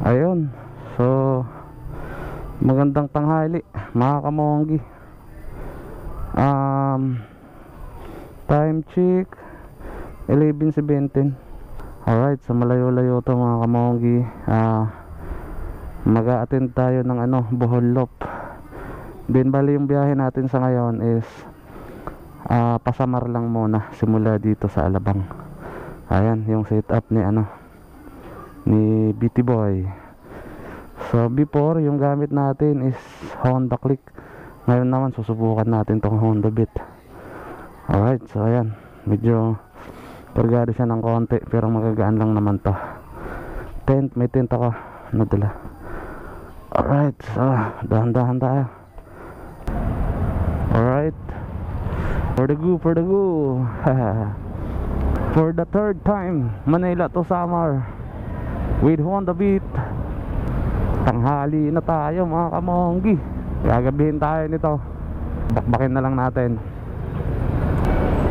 Ayun, so magandang tanghali mga kamonggi. Time check 11:17. Alright, so malayo-layo to mga kamonggi. Mag-a-attend tayo ng Bohol Loop. Then bali yung biyahe natin sa ngayon is Pasamar lang muna, simula dito sa Alabang. Ayan yung setup ni BT Boy. So before, yung gamit natin is Honda Click. Ngayon naman susubukan natin tong Honda Beat. Alright, so ayan, medyo kargado siya ng konti, pero magagaan lang naman to. May tent ako nadala. Alright, so dahan-dahan tayo. Alright, for the go for the third time, Manila to Samar with Honda Beat. Tanghali na tayo mga kamonggi. Gagabihin tayo nito. Bakbakin na lang natin.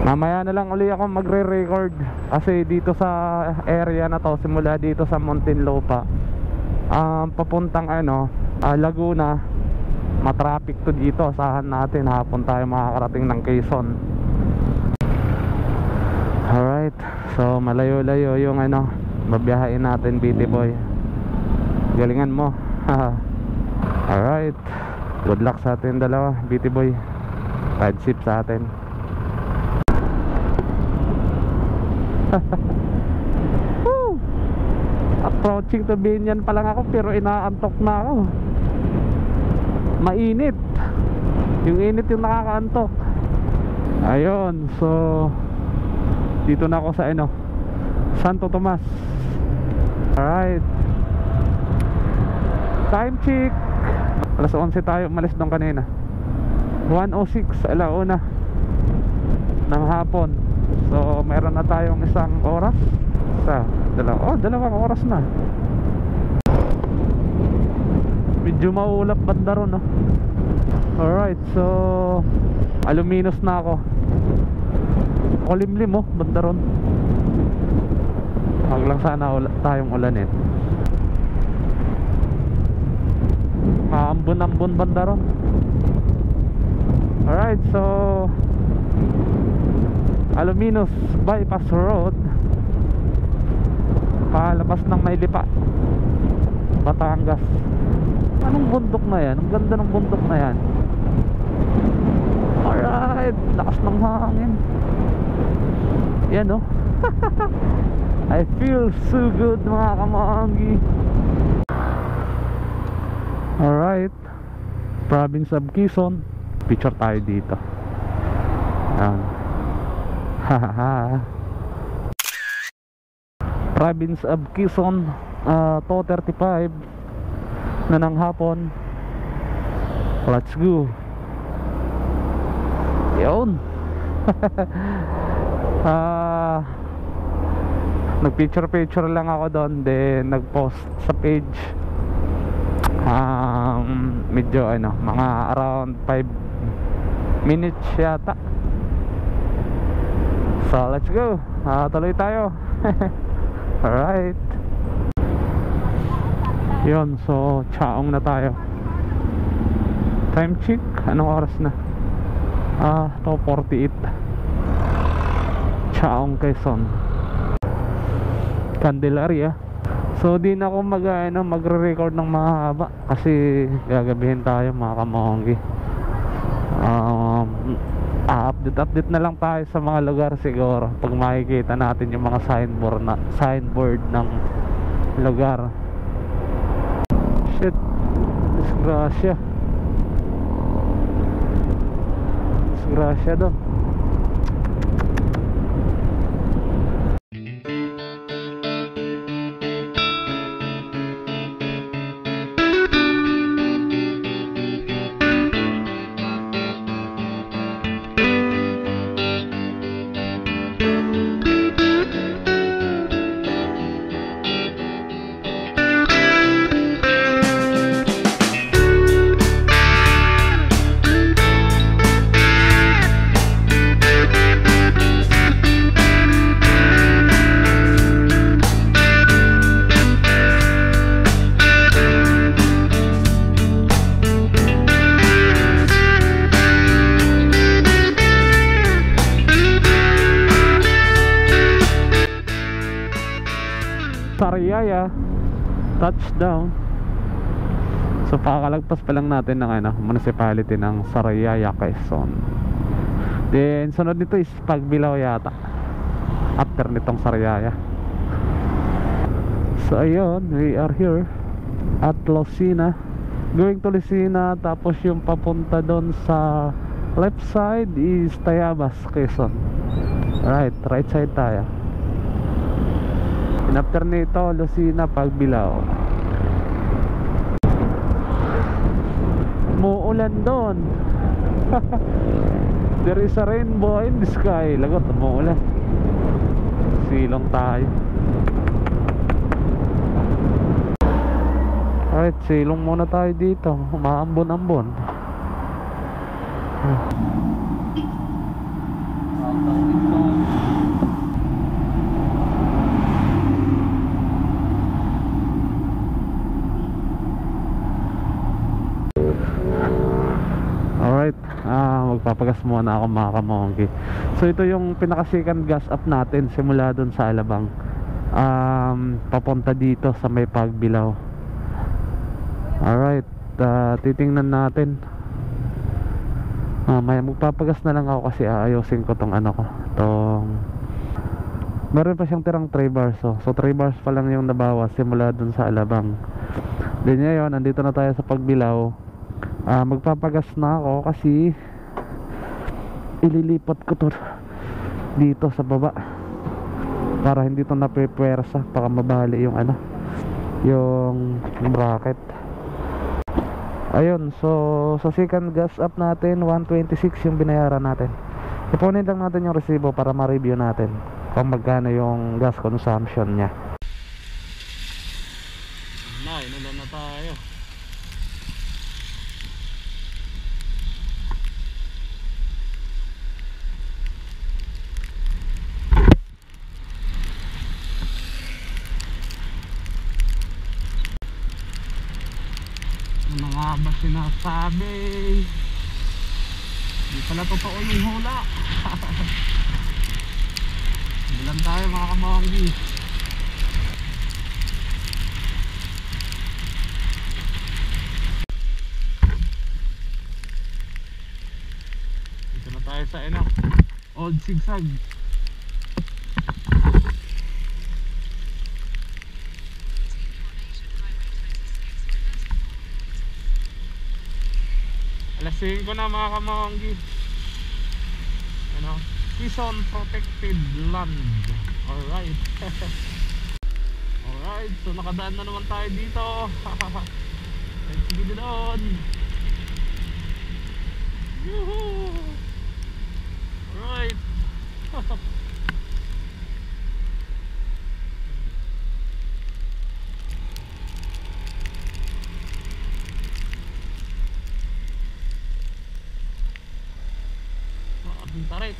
Mamaya na lang uli ako magre-record, kasi dito sa area na to, simula dito sa Muntinlupa papuntang Laguna, matraffic to dito. Asahan natin hapon tayo makakarating ng Quezon. Alright, so malayo-layo yung babiyahin natin, BT Boy. Galingan mo. Alright, good luck sa atin dalawa, BT Boy. Ride ship sa atin. Woo! Approaching to Binyan pa lang ako, pero inaantok na ako. Mainit. Yung init yung nakakaantok. Ayun, so dito na ako sa Santo Tomas. Alright, time check alas 11 tayo umalis doon kanina. 1:06 alauna ng hapon. So meron na tayong isang oras sa dalawang oras na. Medyo maulap banda ron, no? Alright, so aluminos na ako. Kulimlim banda ron. Wag lang sana tayong ulanin. Maambon-ambon banda ron. Alright, so Aluminos Bypass Road, palabas ng Mailipa, Batangas. Anong bundok na yan? Ang ganda ng bundok na yan. Alright, lakas ng hangin. Yan I feel so good mga kamanggi. Alright, province of Quezon. Picture tayo dito. Province of Quezon, 2:35 na ng hapon. Let's go. Yun. Nagpicture lang ako doon, then nagpost sa page. Medyo mga around 5 minutes yata. So let's go. Tuloy tayo. Alright. Yun, so chaong na tayo. Time check, anong oras na? 2:48. Chaong, Quezon, Candelaria. So di na ako magre-record ng mahaba, kasi gagabihin tayo mga kamonggi. Update na lang tayo sa mga lugar siguro pag makikita natin yung mga signboard ng lugar. Shit, disgrasya doon. Sariaya touchdown. So pakakalagpas pa lang natin ng municipality ng Sariaya, Quezon. Then sunod nito is Pagbilao yata, after nitong Sariaya. So ayun, we are here at Lucena, going to Lucena. Tapos yung papunta doon sa left side is Tayabas, Quezon. Right side tayo. And after nito, Lucena, Pagbilao. Umuulan doon. There is a rainbow in the sky. Lagot, umuulan. Silong tayo. Alright, silong muna tayo dito. Umaambon-ambon. Alright, magpapagas muna ako mga kamongki. So ito yung pinaka-second gas up natin simula dun sa Alabang, papunta dito sa may Pagbilao. Alright, titingnan natin. May magpapagas na lang ako kasi aayusin ko tong meron pa siyang tirang 3 bars. So 3 bars pa lang yung nabawas simula dun sa Alabang. Then ngayon, andito na tayo sa Pagbilao. Magpapagas na ako kasi ililipat ko to dito sa baba para hindi to napepwersa, baka mabali yung yung bracket. Ayun, so sa second gas up natin 126 yung binayaran natin. Ipunin lang natin yung resibo para ma-review natin kung magkano yung gas consumption nya. Inulan na tayo. Ano nga ba sinasabi? Hindi pala totoo yung hula. Bilang tayo mga kamanggi. Dito na tayo sa Old Sigsag. Alas 5 na mga kamanggi. Season protected land. Alright. Alright, so nakadaan na naman tayo dito. Let's get it on. Yuhuu. Alright. Tarik.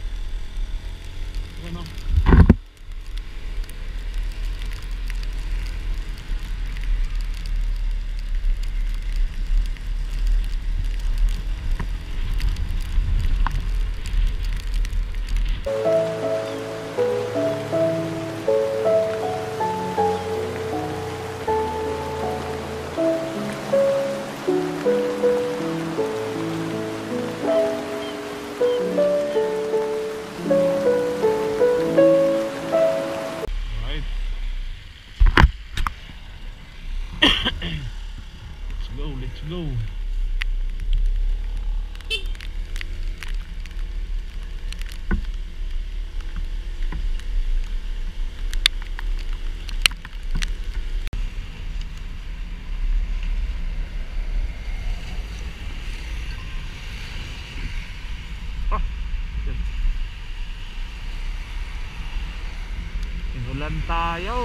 Let's go. Inulan tayo.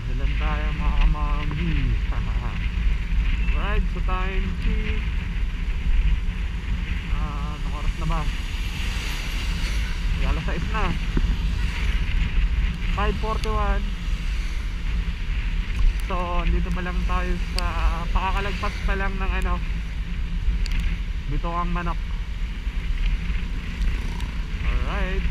Inulan tayo mga kamanggi. Right, so time check. Anong oras na ba? Alas 6 na. 5:41. So, dito pa lang tayo sa pakakalagpas pa lang ng Bituang Manok. Alright.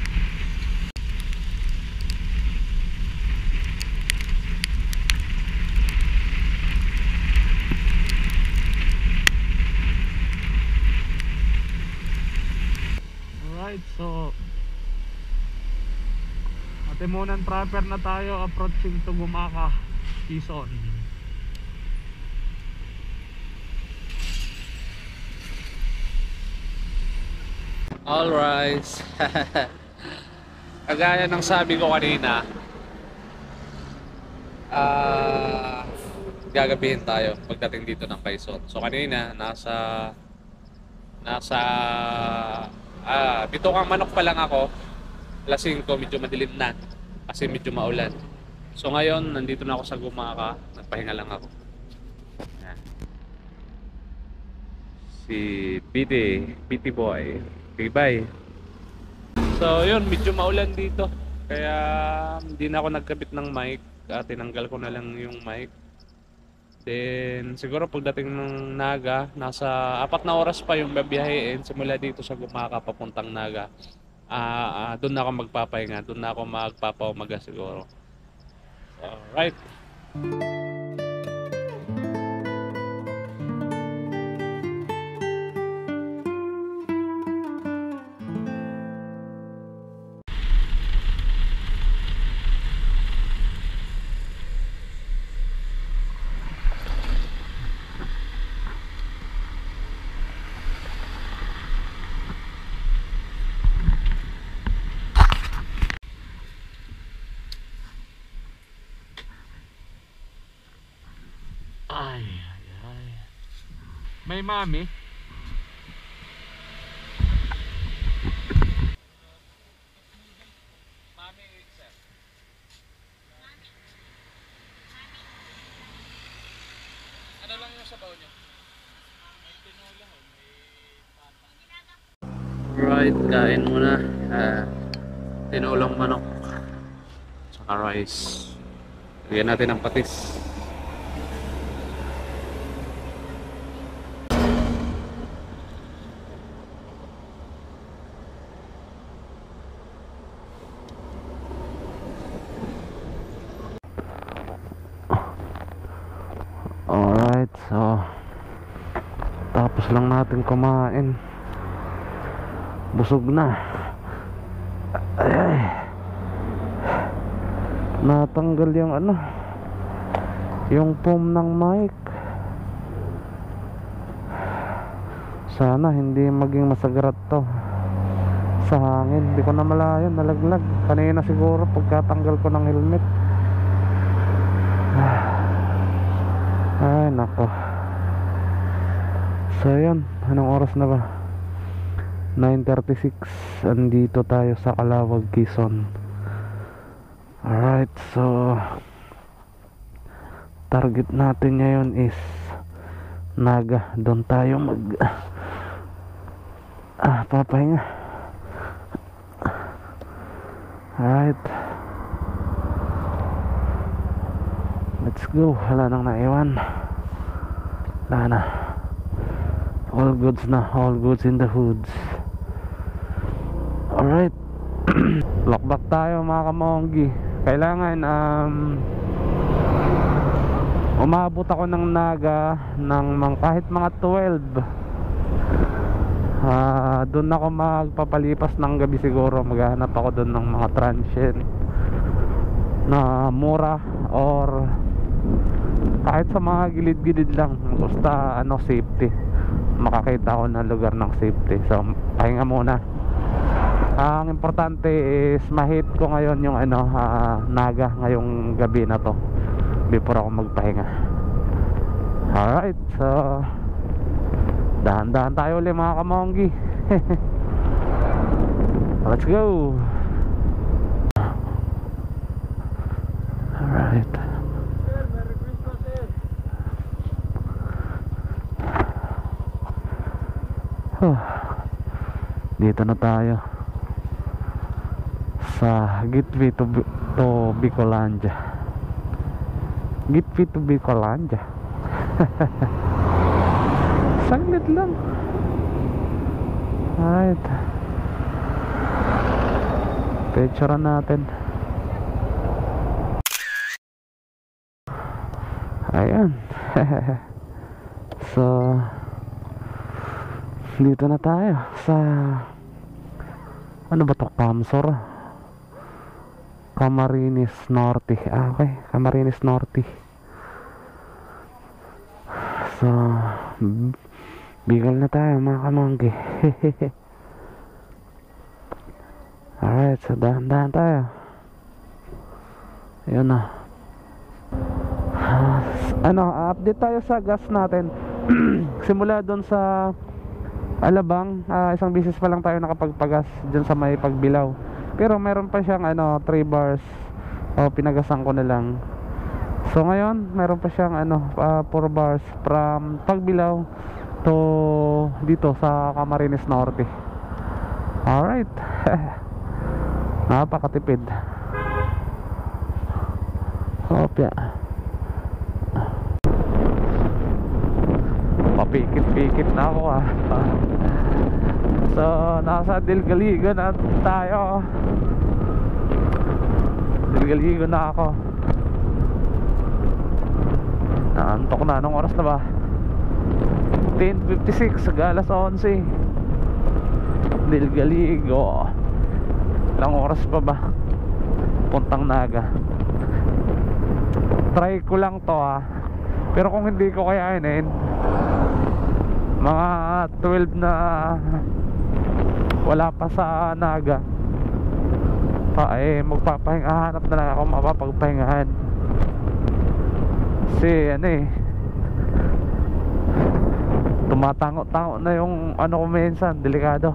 Alright, so Atimunan proper na tayo, approaching to Gumaka, Quezon. Alright. Kagaya ng sabi ko kanina, gagabihin tayo pagdating dito ng Quezon. So kanina nasa Bitokang Manok pa lang ako. Alas 5, medyo madilim na kasi medyo maulan. So ngayon nandito na ako sa Gumaka, nagpahinga lang ako. Yan. Si BT boy. Okay, bye. So yun, medyo maulan dito, kaya hindi na ako nagkabit ng mic. Tinanggal ko na lang yung mic. Then siguro pagdating ng Naga, nasa 4 na oras pa yung babiyahin simula dito sa Gumaka papuntang Naga. Doon na ako magpapahinga, doon na ako magpapaumaga siguro. Alright. Ay. May mami. Mami, sir. Ano lang yung sabaw niyo? May tinola o may pata. Right, kain muna. Tinolang manok. Saka rice. Lagyan natin ng patis. Alright, so tapos lang natin kumain. Busog na. Ay. Natanggal yung yung foam ng mic. Sana hindi maging masagarat to sa hangin. Hindi ko na malayan, nalaglag kanina siguro pagkatanggal ko ng helmet. Ay nako. So yun, anong oras na ba? 9:36. Andito tayo sa Calawag, Quezon. Alright, so target natin ngayon is Naga. Doon tayo papahinga. Alright, let's go. Wala nang naiwan. Wala na. All goods na. All goods in the hoods. Alright. Lockback tayo mga kamonggi. Kailangan umabot ako ng Naga ng kahit mga 12. Doon ako magpapalipas ng gabi siguro. Maghanap ako doon ng mga transient na mura or kahit sa mga gilid-gilid lang, basta safety, makakita ako ng lugar ng safety. So pahinga muna. Ang importante is ma-hit ko ngayon yung Naga ngayong gabi na to before ako magpahinga. Alright, so dahan-dahan tayo ulit mga kamonggi. Let's go. Alright. Dito na tayo sa Gateway to Bicolandia. Gateway to Bicolandia. Saglit lang. Alright, picture natin. Ayan. So dito na tayo sa Ano ba to? Camsor, Camarines Norte. Okay, Camarines Norte. So Bicol na tayo mga kamanggi. Alright, so dahan-dahan tayo. Yun na. Update tayo sa gas natin. Simula doon sa Alabang, isang beses pa lang tayo nakapagpagas dyan sa may Pagbilao. Pero meron pa siyang 3 bars. Pinagasan ko na lang. So ngayon, meron pa siyang 4 bars from Pagbilao to dito sa Camarines Norte. Alright. Napakatipid. Opya. Papikit-pikit na ako So nasa Delgaligo na tayo. Delgaligo na ako. Naantok na. Anong oras na ba? 10:56 hanggang alas 11. Delgaligo. Ilang oras pa ba? Puntang Naga. Try ko lang to pero kung hindi ko kayanin, mga 12 na wala pa sa Naga magpapahinga, hanap na lang ako mapapagpahingahan. Kasi tumatango-tango na yung ko minsan, delikado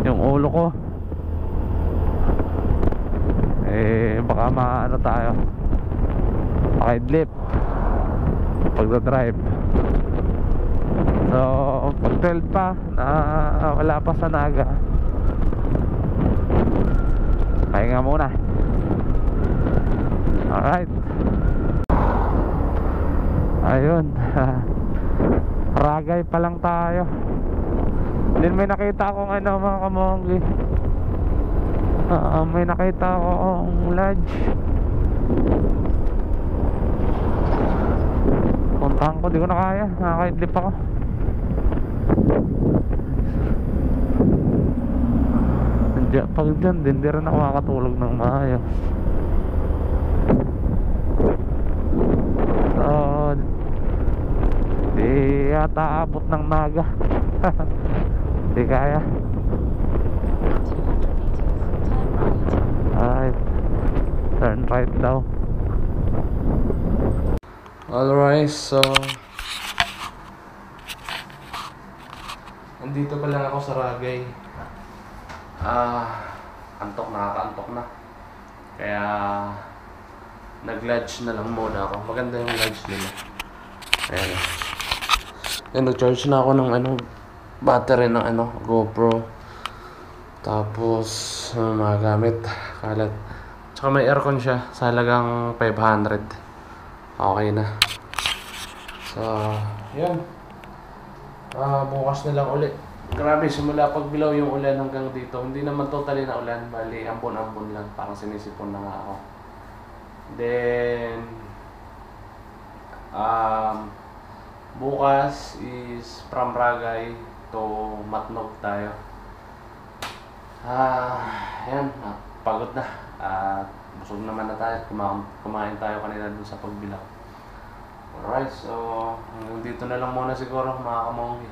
yung ulo ko. Baka tayo makaidlip pagdadrive. So pag 12 pa na wala pa sa Naga, pahinga muna. Alright, ayun. Ragay pa lang tayo. Then may nakita akong mga kamonggi, may nakita akong lodge. Puntahan ko, di ko na kaya, nakakaidlip ako. Pag dyan din, di rin ako makakatulog ng maayos. So di yata abot ng Naga. Di kaya. Alright, turn right daw. Alright, so nandito pa lang ako sa Ragay. Nakakaantok na. Kaya nag-lodge na lang muna ako. Maganda yung lodge nila. Ayan, nag-charge na ako ng battery ng GoPro. Tapos mga gamit, kalat. Tsaka may aircon siya sa halagang 500. Okay na. So yun, bukas na lang ulit. Grabe, simula Pagbilao yung ulan hanggang dito. Hindi naman totally na ulan, bali ambon-ambon lang. Parang sinisipon na nga ako. Then bukas is from Ragay to Matnog tayo. Ayan, pagod na. Busog naman na tayo. Kumain tayo kanina dun sa Pagbilao. Alright, so hanggang dito na lang muna siguro mga kamonggi.